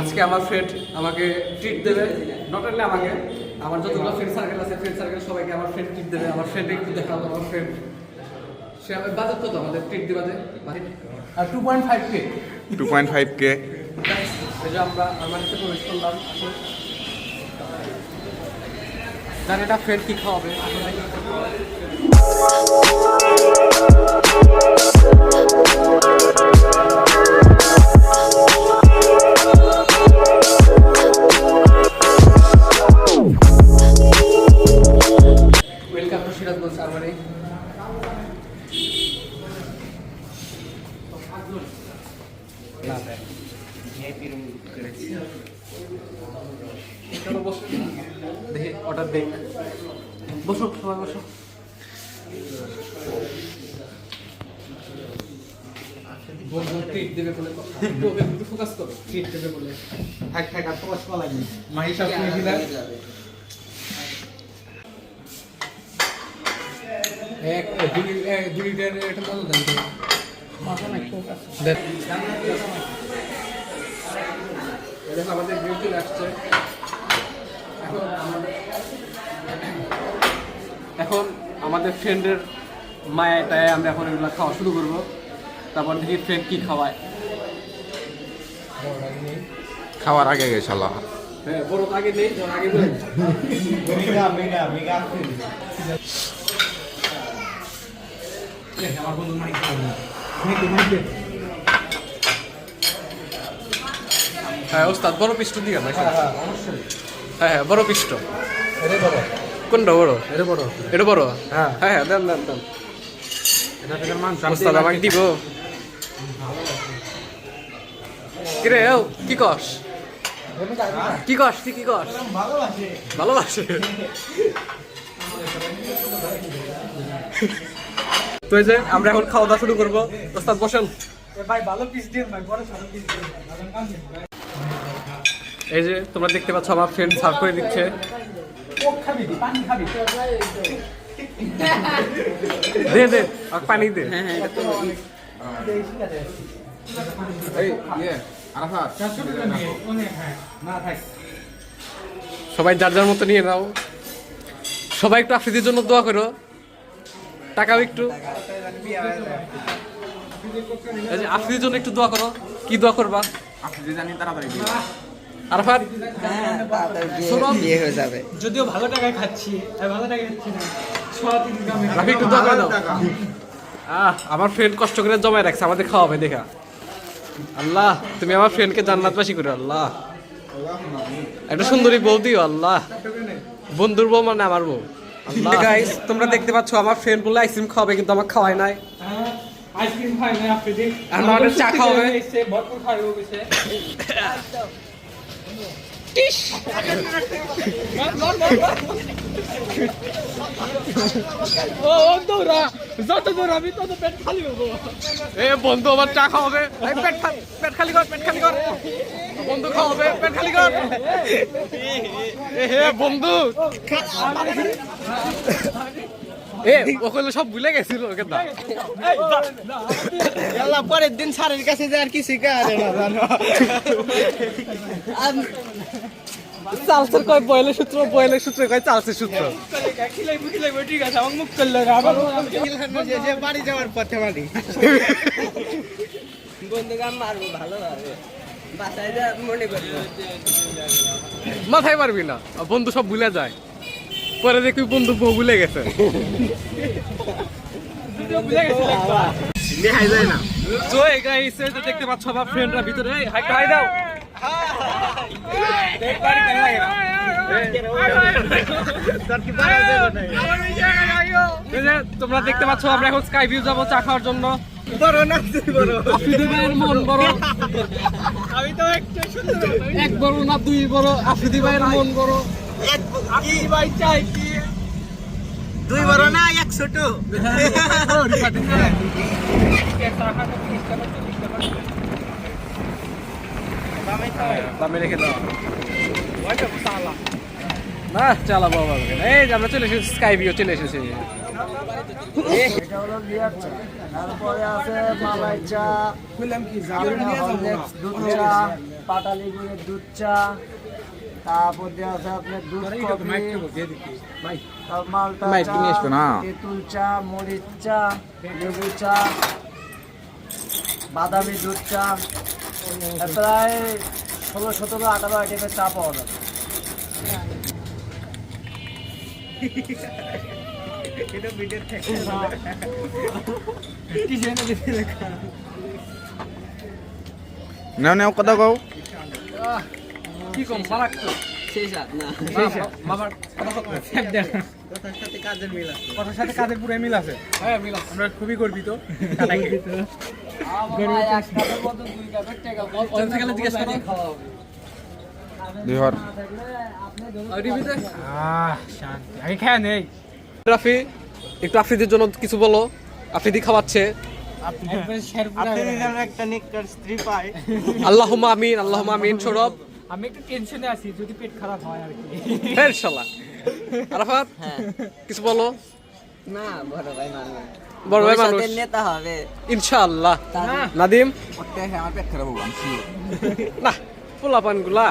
আজকে আমার ফ্রেন্ড আমাকে ট্রিট দেবে, নট অনলি আমাকে, আমার যতগুলো ফ্রেন্ড সার্কেল আছে ফ্রেন্ড সার্কেল সবাইকে আমার ফ্রেন্ড ট্রিট দেবে। আমার ফ্রেন্ড একটু দেখাবো, আমার ফ্রেন্ড সে আমার বাজেট কত আমাদের ট্রিট দেবে আর 2.5K 2.5K এই যে আমরা আমার সাথে প্রবেশ করলাম। জানি না ফ্রেন্ড কি খাওয়াবে। Welcome to Sirajganj Armani. দেখি অর্ডার দেখ, বসো সবাই বসো। ট্রিট দেবে বলে ফোকাস করো, ট্রিট দেবে বলে থাক থাক আর ফোকাস করা লাগবে। মাহি সব করে দিলা এক দুইটার এটা বল দেন তো মাথা না ফোকাস দেখ। এটা আমাদের বিউটি আসছে এখন আমাদের ফ্রেন্ডের মায়াটায় আমরা এখন এগুলো খাওয়া শুরু করবো। তারপর দেখি ফ্রেন্ড কি খাওয়ায়। খাওয়ার আগে গেছালা হ্যাঁ বড় আগে নেই, আগে বলে আমার বন্ধু মাইক হ্যাঁ ওস্তাদ বড় পিষ্ট দিকে না? হ্যাঁ হ্যাঁ বড় পিষ্ট। কোনটা বড়? এটা বড়। হ্যাঁ হ্যাঁ দেন দেন দেন। ওস্তাদ আমাকে দিব কিরে? কি কস কি কস তুই কি কস? ভালোবাসে তো এই যে আমরা এখন খাওয়া দাওয়া শুরু করবো। ওস্তাদ বসেন। এই যে তোমরা দেখতে পাচ্ছ আমার ফ্রেন্ড সার্ভ করে দিচ্ছে। দে দে পানি দে। সবাই যার যার মতো নিয়ে নাও। সবাই একটু আফ্রিদির জন্য দোয়া করো, টাকাও একটু আফ্রিদির জন্য একটু দোয়া করো। কি দোয়া করবা? আফ্রিদি জানি তাড়াতাড়ি আরাফাত বিয়ে হয়ে যাবে। যদিও ভালো টাকায় খাচ্ছি, ভালো টাকায় খাচ্ছি না, রাফি একটু দোয়া করে দাও। আমার ফ্রেন্ড কষ্ট করে জমায় রাখছে আমাদের খাওয়াবে দেখা। আল্লাহ তুমি আমার ফ্রেন্ডকে জান্নাতবাসী করো আল্লাহ। একটা সুন্দরী বউ দিও আল্লাহ। বন্ধুর বউ মানে আমার বউ। গাইস তোমরা দেখতে পাচ্ছ আমার ফ্রেন্ড বলে আইসক্রিম খাওয়াবে, কিন্তু আমার খাওয়াই নাই। আইসক্রিম খাই না আফ্রিদি, আমাদের চা খাওয়াবে, ভরপুর খাইবো গেছে। ও দৌড়া, যত দৌড়াবি তত পেট খালি হবো। এ বন্ধু আমার চা খাওয়াবে, পেট খালি কর, পেট খালি কর। বন্ধু খাওয়াবে, পেট খালি কর। হে বন্ধু এ ওগুলো সব ভুলে গেছিল ওকে দাও। পরের দিন স্যারের কাছে যে আর কি শিখারে না জানো। চালসের কয় বয়লের সূত্র, বয়লের সূত্র কয় চালসের সূত্র। খিলাইবো ঠিক আছে, আমার মুখ করলো আবার যে বাড়ি যাওয়ার পথে বাড়ি বন্ধুকে মারবো ভালোভাবে, বাসায় যা মনে করবো। মাথায় পারবি না, বন্ধু সব ভুলে যায়। পরে দেখবি বন্ধু বউ ভুলে গেছে। তো এই গাইস দেখতে পাচ্ছ আমার ফ্রেন্ডরা ভিতরে। হাই দাও। তোমরা দেখতে পাচ্ছ আমরা এখন স্কাই ভিউ যাবো চা খাওয়ার জন্য। আফ্রিদি ভাইয়ের মন বড়, আমি তো একটা এক বড় না দুই বড়। আফ্রিদি ভাইয়ের মন বড়। আফ্রিদি ভাই চাই কি দুই বড় না এক ছোট। দামে রেখে দাও না চালা বাবা। এই যে আমরা চলে এসেছি স্কাই ভিউ, চলে এসেছি। এটা হলো লিয়ার চা, তারপরে আছে মালাই চা, হরলিক্স দুধ চা, পাটালি গুড়ের দুধ চা, তারপর দিয়ে আছে আপনার দুধ কফি, মালটা চা, না। তেঁতুল চা, মরিচ চা, লেবু চা, বাদামি দুধ চা, প্রায় 16, 17, 18 আইটেমের চা পাওয়া যাবে। নেও নেও কথা কও। কি কম বালাক তো সেই সাথ না মামার কথার সাথে কাজের মিল আছে। কথার সাথে কাজের পুরো মিল আছে। হ্যাঁ মিলা আমরা খুবই গর্বিত। এক কাপের মতো 2 কাপের টাকা অঞ্চলে জিজ্ঞেস করো দুইবার রিভিতে শান্তি। আগে খেয়ে নেই। রাফি একটু আফ্রিদির জন্য কিছু বলো। আফ্রিদি খাওয়াচ্ছে। একটা নিকটার স্ত্রী পায়। আল্লাহুম্মা আমিন, আল্লাহুম্মা আমিন। সৌরভ আমি একটু টেনশনে আছি যদি পেট খারাপ হয় আর কি। ফের শালা আরাফাত কিছু বলো। না বড় ভাই মানবে, বড় ভাই মানুষ ভবিষ্যতের নেতা হবে। ইনশাআল্লাহ। না। নাদিম ওটা আমার পেট খারাপ হবো আমি sure। না পোলাপান গুলা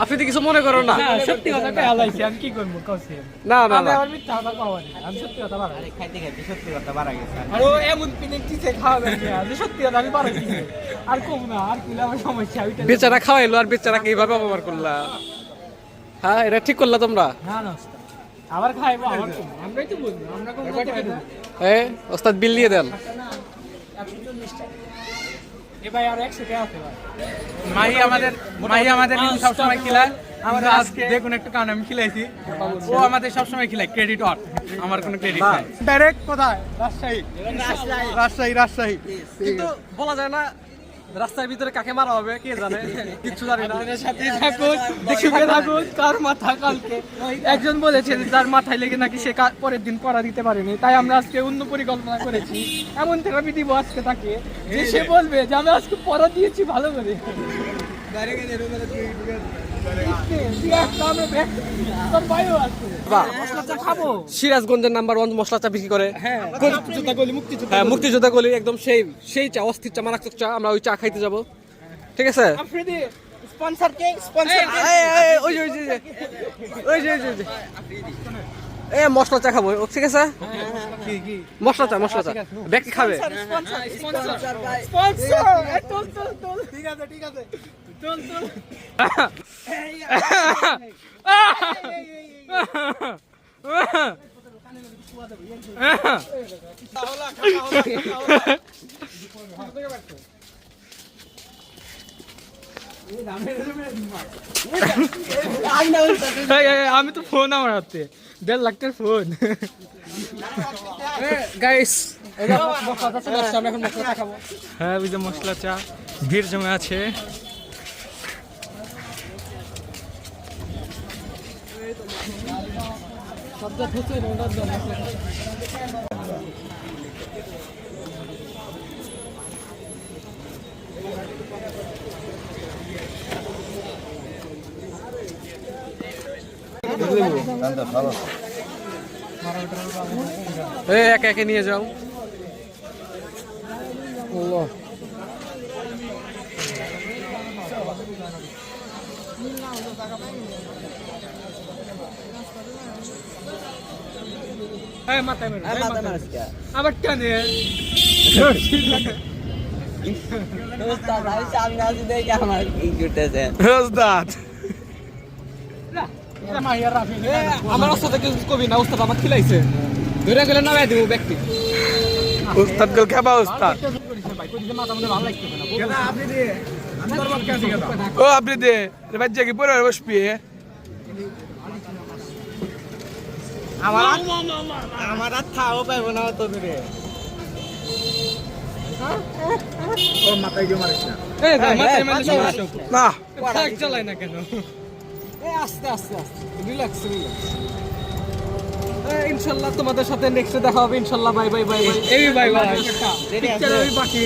আফ্রিদি কিছু মনে করো না। না সত্যি কথা কই আলাইছি আমি কি করব কইছি। না না আমি না আমার মিথ্যা কথা কওয়া নেই। আমি সত্যি কথা বলা। আরে খাইতে খাইতে সত্যি কথা বাড়া গেছে। আর ও এমন পিনে কিসে খাওয়াবে না যে সত্যি কথা আমি পারো কি। আর কম না আর কি আমার সমস্যা ওইটা। বেচারা খাওয়াইলো আর বেচারাকে এইভাবে অপমান করলা। হ্যাঁ এটা ঠিক করলা তোমরা। না না ওস্তাদ। আবার খাইবো আবার কম। আমরাই তো বলবো আমরা কোন কথা কই দেব। ওস্তাদ বিল দিয়ে দেন। এ ভাই আর 100 টাকা আছে ভাই। মাহি আমাদের কিন্তু সবসময় খিলায়। আমরা আজকে দেখুন একটু কারণ আমি খিলাইছি, ও আমাদের সবসময় খিলায়। ক্রেডিট অর আমার কোনো ক্রেডিট নাই। ডাইরেক্ট কোথায়? রাজশাহী। রাজশাহী কিন্তু বলা যায় না রাস্তার ভিতরে কাকে মারা হবে কে জানে, কিচ্ছু জানি না। সাথে থাকুন, দেখতে থাকুন কার মাথা কালকে। একজন বলেছে যে তার মাথায় লেগে নাকি সে পরের দিন পড়া দিতে পারেনি, তাই আমরা আজকে অন্য পরিকল্পনা করেছি। এমন থেরাপি দিব আজকে তাকে যে সে বলবে যে আমি আজকে পড়া দিয়েছি ভালো করে। খাবো সিরাজগঞ্জের নাম্বার 1 মশলা চা বিক্রি করে। হ্যাঁ মুক্তিযোদ্ধা হ্যাঁ মুক্তিযোদ্ধা গলি একদম সেই চা, অস্থির চা, মারাত্মক চা। আমরা ওই চা খাইতে যাব, ঠিক আছে? আফ্রিদি স্পন্সর কে স্পন্সর ওই যে এ মশলা চা খাবো, ঠিক আছে? মশলা চা ব্যক্তি খাবে। স্পন্সর ভাই। ঠিক আছে চল আমি তো ফোন আমার হাতে 1.5 লাখ টাকার ফোন। গাইস হ্যাঁ ওই যে মশলা চা ভিড় জমে আছে। একে একে নিয়ে যাও। আল্লাহ মাথায় মেরে আর মাথা মারছ কে? আবার টানে ওস্তাদ আমি সামনে আছি দেখে আমার কি জুটেছে। আমার ওস্তাদ কিছু কবি না, ওস্তাদ আমার খিলাইছে, ধরে গেলে নামাই দিব ব্যক্তি। উস্তাদ গল খাবা উস্তাদ। ও আপনি দে বাচ্চা কি পরে বসবি? আমার আর থাও পাইবো না তো দূরে। না চালাই না কেন? আস্তে রিল্যাক্স। ইনশাল্লাহ তোমাদের সাথে নেক্সটে দেখা হবে ইনশাল্লাহ। Bye bye bye bye. এই ভাই ভাই পিকচার আমি বাকি